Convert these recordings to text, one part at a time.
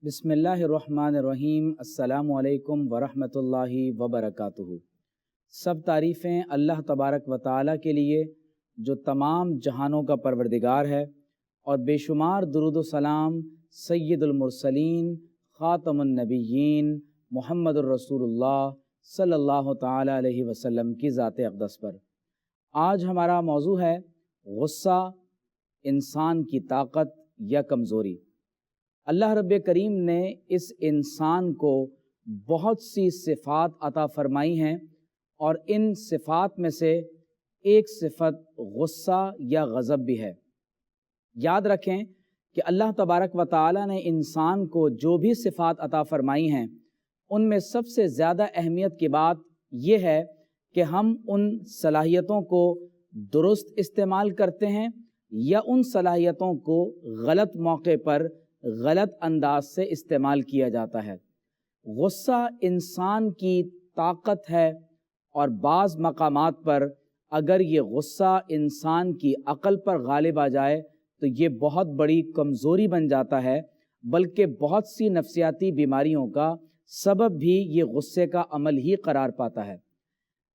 بسم اللہ الرحمن الرحیم۔ السلام علیکم ورحمۃ وبرکاتہ۔ سب تعریفیں اللہ تبارک و تعالیٰ کے لیے جو تمام جہانوں کا پروردگار ہے، اور بے شمار درود و سلام سید المرسلین خاتم النبیین محمد الرسول اللہ صلی اللہ تعالیٰ علیہ وسلم کی ذات اقدس پر۔ آج ہمارا موضوع ہے غصہ، انسان کی طاقت یا کمزوری۔ اللہ رب کریم نے اس انسان کو بہت سی صفات عطا فرمائی ہیں، اور ان صفات میں سے ایک صفت غصہ یا غضب بھی ہے۔ یاد رکھیں کہ اللہ تبارک و تعالیٰ نے انسان کو جو بھی صفات عطا فرمائی ہیں، ان میں سب سے زیادہ اہمیت کی بات یہ ہے کہ ہم ان صلاحیتوں کو درست استعمال کرتے ہیں یا ان صلاحیتوں کو غلط موقع پر غلط انداز سے استعمال کیا جاتا ہے۔ غصہ انسان کی طاقت ہے، اور بعض مقامات پر اگر یہ غصہ انسان کی عقل پر غالب آ جائے تو یہ بہت بڑی کمزوری بن جاتا ہے، بلکہ بہت سی نفسیاتی بیماریوں کا سبب بھی یہ غصے کا عمل ہی قرار پاتا ہے۔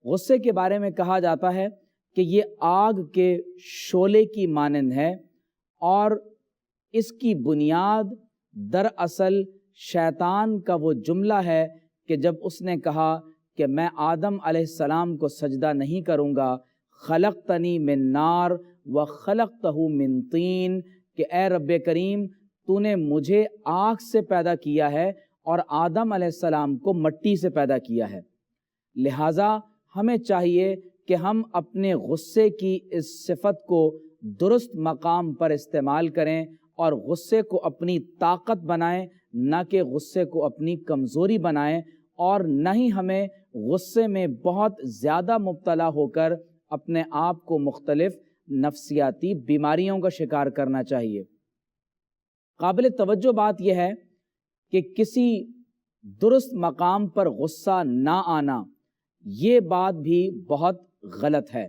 غصے کے بارے میں کہا جاتا ہے کہ یہ آگ کے شعلے کی مانند ہے، اور اس کی بنیاد دراصل شیطان کا وہ جملہ ہے کہ جب اس نے کہا کہ میں آدم علیہ السلام کو سجدہ نہیں کروں گا، خلقتنی من نار وخلقتہ من طین، کہ اے رب کریم تو نے مجھے آگ سے پیدا کیا ہے اور آدم علیہ السلام کو مٹی سے پیدا کیا ہے۔ لہٰذا ہمیں چاہیے کہ ہم اپنے غصے کی اس صفت کو درست مقام پر استعمال کریں، اور غصے کو اپنی طاقت بنائیں، نہ کہ غصے کو اپنی کمزوری بنائیں، اور نہ ہی ہمیں غصے میں بہت زیادہ مبتلا ہو کر اپنے آپ کو مختلف نفسیاتی بیماریوں کا شکار کرنا چاہیے۔ قابل توجہ بات یہ ہے کہ کسی درست مقام پر غصہ نہ آنا، یہ بات بھی بہت غلط ہے۔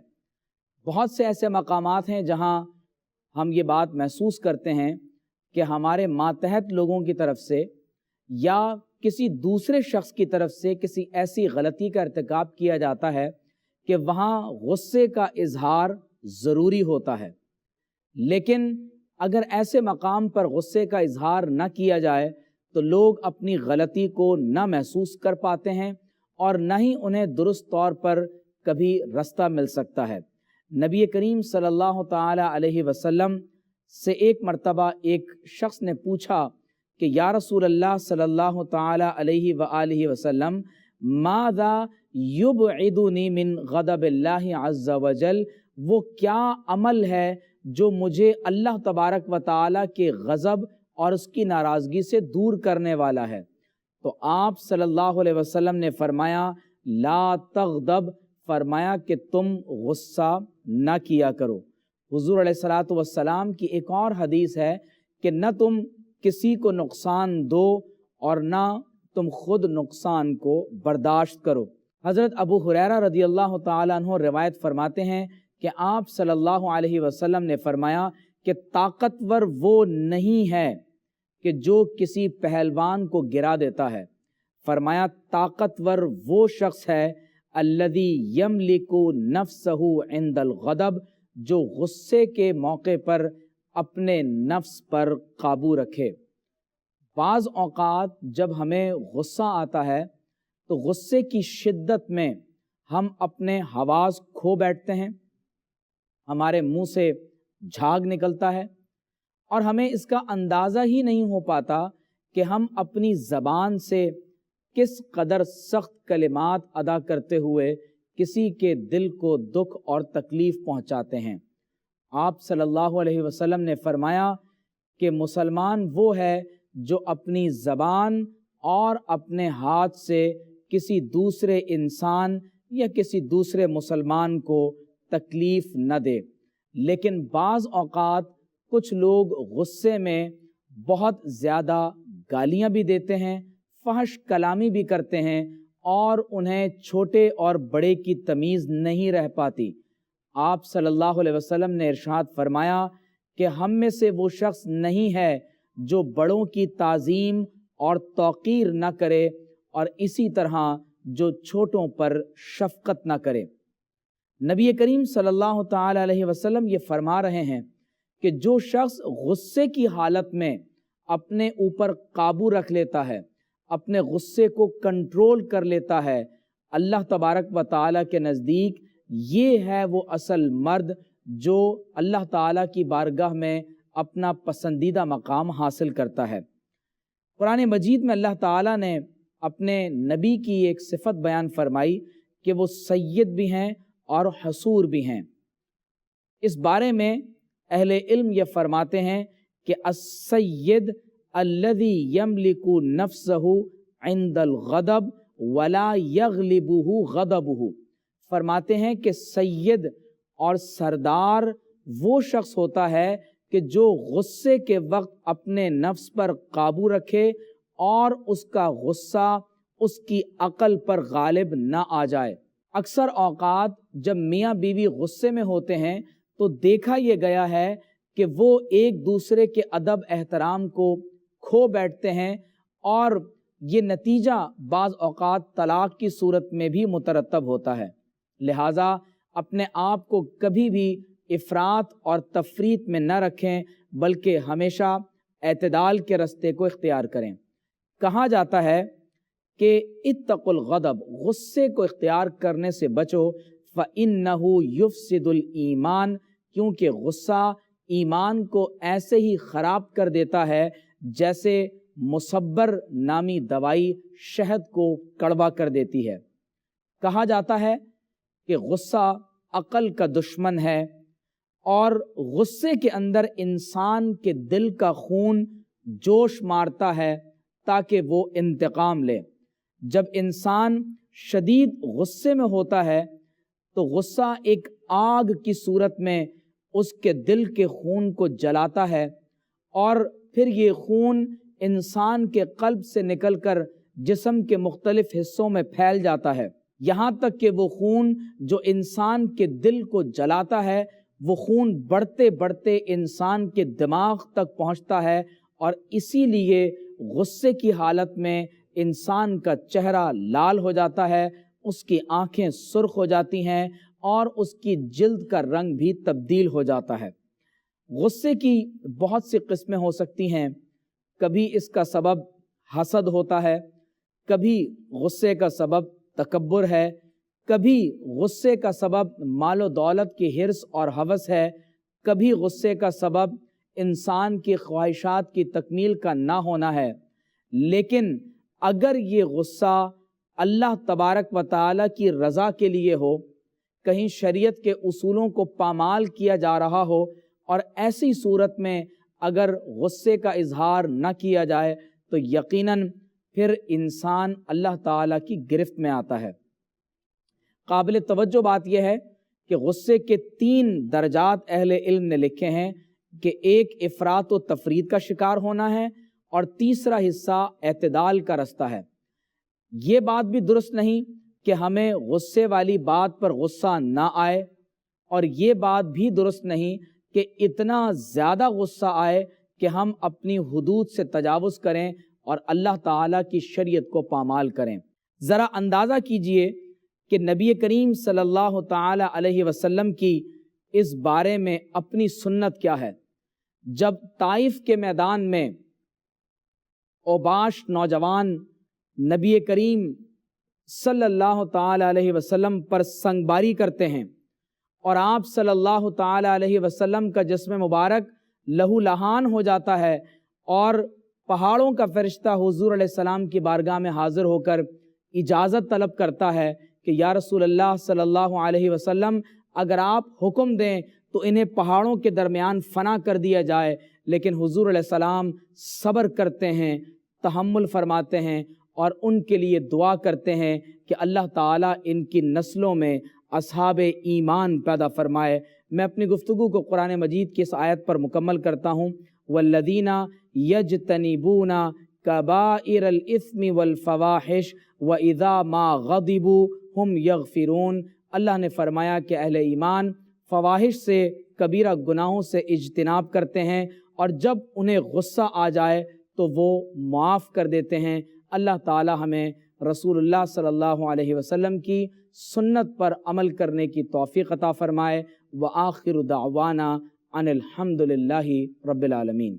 بہت سے ایسے مقامات ہیں جہاں ہم یہ بات محسوس کرتے ہیں کہ ہمارے ماتحت لوگوں کی طرف سے یا کسی دوسرے شخص کی طرف سے کسی ایسی غلطی کا ارتکاب کیا جاتا ہے کہ وہاں غصے کا اظہار ضروری ہوتا ہے، لیکن اگر ایسے مقام پر غصے کا اظہار نہ کیا جائے تو لوگ اپنی غلطی کو نہ محسوس کر پاتے ہیں، اور نہ ہی انہیں درست طور پر کبھی رستہ مل سکتا ہے۔ نبی کریم صلی اللہ تعالی علیہ وسلم سے ایک مرتبہ ایک شخص نے پوچھا کہ یا رسول اللہ صلی اللہ تعالی علیہ وآلہ وسلم، ماذا یبعدنی من غضب اللہ عز وجل، وہ کیا عمل ہے جو مجھے اللہ تبارک و تعالی کے غضب اور اس کی ناراضگی سے دور کرنے والا ہے؟ تو آپ صلی اللہ علیہ وسلم نے فرمایا لا تغضب، فرمایا کہ تم غصہ نہ کیا کرو۔ حضور علیہ الصلوۃ والسلام کی ایک اور حدیث ہے کہ نہ تم کسی کو نقصان دو اور نہ تم خود نقصان کو برداشت کرو۔ حضرت ابو ہریرہ رضی اللہ تعالیٰ عنہ روایت فرماتے ہیں کہ آپ صلی اللہ علیہ وسلم نے فرمایا کہ طاقتور وہ نہیں ہے کہ جو کسی پہلوان کو گرا دیتا ہے، فرمایا طاقتور وہ شخص ہے الذی یملک نفسہ عند الغضب، جو غصے کے موقع پر اپنے نفس پر قابو رکھے۔ بعض اوقات جب ہمیں غصہ آتا ہے تو غصے کی شدت میں ہم اپنے حواس کھو بیٹھتے ہیں، ہمارے منہ سے جھاگ نکلتا ہے، اور ہمیں اس کا اندازہ ہی نہیں ہو پاتا کہ ہم اپنی زبان سے کس قدر سخت کلمات ادا کرتے ہوئے کسی کے دل کو دکھ اور تکلیف پہنچاتے ہیں۔ آپ صلی اللہ علیہ وسلم نے فرمایا کہ مسلمان وہ ہے جو اپنی زبان اور اپنے ہاتھ سے کسی دوسرے انسان یا کسی دوسرے مسلمان کو تکلیف نہ دے، لیکن بعض اوقات کچھ لوگ غصے میں بہت زیادہ گالیاں بھی دیتے ہیں، فحش کلامی بھی کرتے ہیں، اور انہیں چھوٹے اور بڑے کی تمیز نہیں رہ پاتی۔ آپ صلی اللہ علیہ وسلم نے ارشاد فرمایا کہ ہم میں سے وہ شخص نہیں ہے جو بڑوں کی تعظیم اور توقیر نہ کرے، اور اسی طرح جو چھوٹوں پر شفقت نہ کرے۔ نبی کریم صلی اللہ تعالی علیہ وسلم یہ فرما رہے ہیں کہ جو شخص غصے کی حالت میں اپنے اوپر قابو رکھ لیتا ہے، اپنے غصے کو کنٹرول کر لیتا ہے، اللہ تبارک و تعالیٰ کے نزدیک یہ ہے وہ اصل مرد جو اللہ تعالیٰ کی بارگاہ میں اپنا پسندیدہ مقام حاصل کرتا ہے۔ قرآن مجید میں اللہ تعالیٰ نے اپنے نبی کی ایک صفت بیان فرمائی کہ وہ سید بھی ہیں اور حصور بھی ہیں۔ اس بارے میں اہل علم یہ فرماتے ہیں کہ السید الذی یملک نفسہ عند الغضب ولا یغلبہ غضبہ، فرماتے ہیں کہ سید اور سردار وہ شخص ہوتا ہے کہ جو غصے کے وقت اپنے نفس پر قابو رکھے اور اس کا غصہ اس کی عقل پر غالب نہ آ جائے۔ اکثر اوقات جب میاں بیوی غصے میں ہوتے ہیں تو دیکھا یہ گیا ہے کہ وہ ایک دوسرے کے ادب احترام کو کھو بیٹھتے ہیں، اور یہ نتیجہ بعض اوقات طلاق کی صورت میں بھی مترتب ہوتا ہے۔ لہٰذا اپنے آپ کو کبھی بھی افراط اور تفریط میں نہ رکھیں، بلکہ ہمیشہ اعتدال کے رستے کو اختیار کریں۔ کہا جاتا ہے کہ اتقوا الغضب، غصے کو اختیار کرنے سے بچو، فإنہ یفسد الایمان، کیونکہ غصہ ایمان کو ایسے ہی خراب کر دیتا ہے جیسے مصبر نامی دوائی شہد کو کڑوا کر دیتی ہے۔ کہا جاتا ہے کہ غصہ عقل کا دشمن ہے، اور غصے کے اندر انسان کے دل کا خون جوش مارتا ہے تاکہ وہ انتقام لے۔ جب انسان شدید غصے میں ہوتا ہے تو غصہ ایک آگ کی صورت میں اس کے دل کے خون کو جلاتا ہے، اور پھر یہ خون انسان کے قلب سے نکل کر جسم کے مختلف حصوں میں پھیل جاتا ہے، یہاں تک کہ وہ خون جو انسان کے دل کو جلاتا ہے، وہ خون بڑھتے بڑھتے انسان کے دماغ تک پہنچتا ہے، اور اسی لیے غصے کی حالت میں انسان کا چہرہ لال ہو جاتا ہے، اس کی آنکھیں سرخ ہو جاتی ہیں، اور اس کی جلد کا رنگ بھی تبدیل ہو جاتا ہے۔ غصے کی بہت سی قسمیں ہو سکتی ہیں، کبھی اس کا سبب حسد ہوتا ہے، کبھی غصے کا سبب تکبر ہے، کبھی غصے کا سبب مال و دولت کی حرص اور ہوس ہے، کبھی غصے کا سبب انسان کی خواہشات کی تکمیل کا نہ ہونا ہے۔ لیکن اگر یہ غصہ اللہ تبارک و تعالیٰ کی رضا کے لیے ہو، کہیں شریعت کے اصولوں کو پامال کیا جا رہا ہو، اور ایسی صورت میں اگر غصے کا اظہار نہ کیا جائے تو یقیناً پھر انسان اللہ تعالیٰ کی گرفت میں آتا ہے۔ قابل توجہ بات یہ ہے کہ غصے کے 3 درجات اہل علم نے لکھے ہیں کہ ایک افراط و تفریط کا شکار ہونا ہے، اور تیسرا حصہ اعتدال کا رستہ ہے۔ یہ بات بھی درست نہیں کہ ہمیں غصے والی بات پر غصہ نہ آئے، اور یہ بات بھی درست نہیں کہ اتنا زیادہ غصہ آئے کہ ہم اپنی حدود سے تجاوز کریں اور اللہ تعالیٰ کی شریعت کو پامال کریں۔ ذرا اندازہ کیجئے کہ نبی کریم صلی اللہ تعالی علیہ وسلم کی اس بارے میں اپنی سنت کیا ہے۔ جب طائف کے میدان میں اوباش نوجوان نبی کریم صلی اللہ تعالی علیہ وسلم پر سنگباری کرتے ہیں، اور آپ صلی اللہ تعالی علیہ وسلم کا جسم مبارک لہو لہان ہو جاتا ہے، اور پہاڑوں کا فرشتہ حضور علیہ السلام کی بارگاہ میں حاضر ہو کر اجازت طلب کرتا ہے کہ یا رسول اللہ صلی اللہ علیہ وسلم، اگر آپ حکم دیں تو انہیں پہاڑوں کے درمیان فنا کر دیا جائے۔ لیکن حضور علیہ السلام صبر کرتے ہیں، تحمل فرماتے ہیں، اور ان کے لیے دعا کرتے ہیں کہ اللہ تعالیٰ ان کی نسلوں میں اصحاب ایمان پیدا فرمائے۔ میں اپنی گفتگو کو قرآن مجید کی اس آیت پر مکمل کرتا ہوں، والذین یجتنبون کبائر الاثم والفواحش واذا ما غضبوا ہم یغفرون۔ اللہ نے فرمایا کہ اہل ایمان فواحش سے، کبیرہ گناہوں سے اجتناب کرتے ہیں، اور جب انہیں غصہ آ جائے تو وہ معاف کر دیتے ہیں۔ اللہ تعالی ہمیں رسول اللہ صلی اللہ علیہ وسلم کی سنت پر عمل کرنے کی توفیق عطا فرمائے۔ وآخر دعوانا ان الحمد للہ رب العالمین۔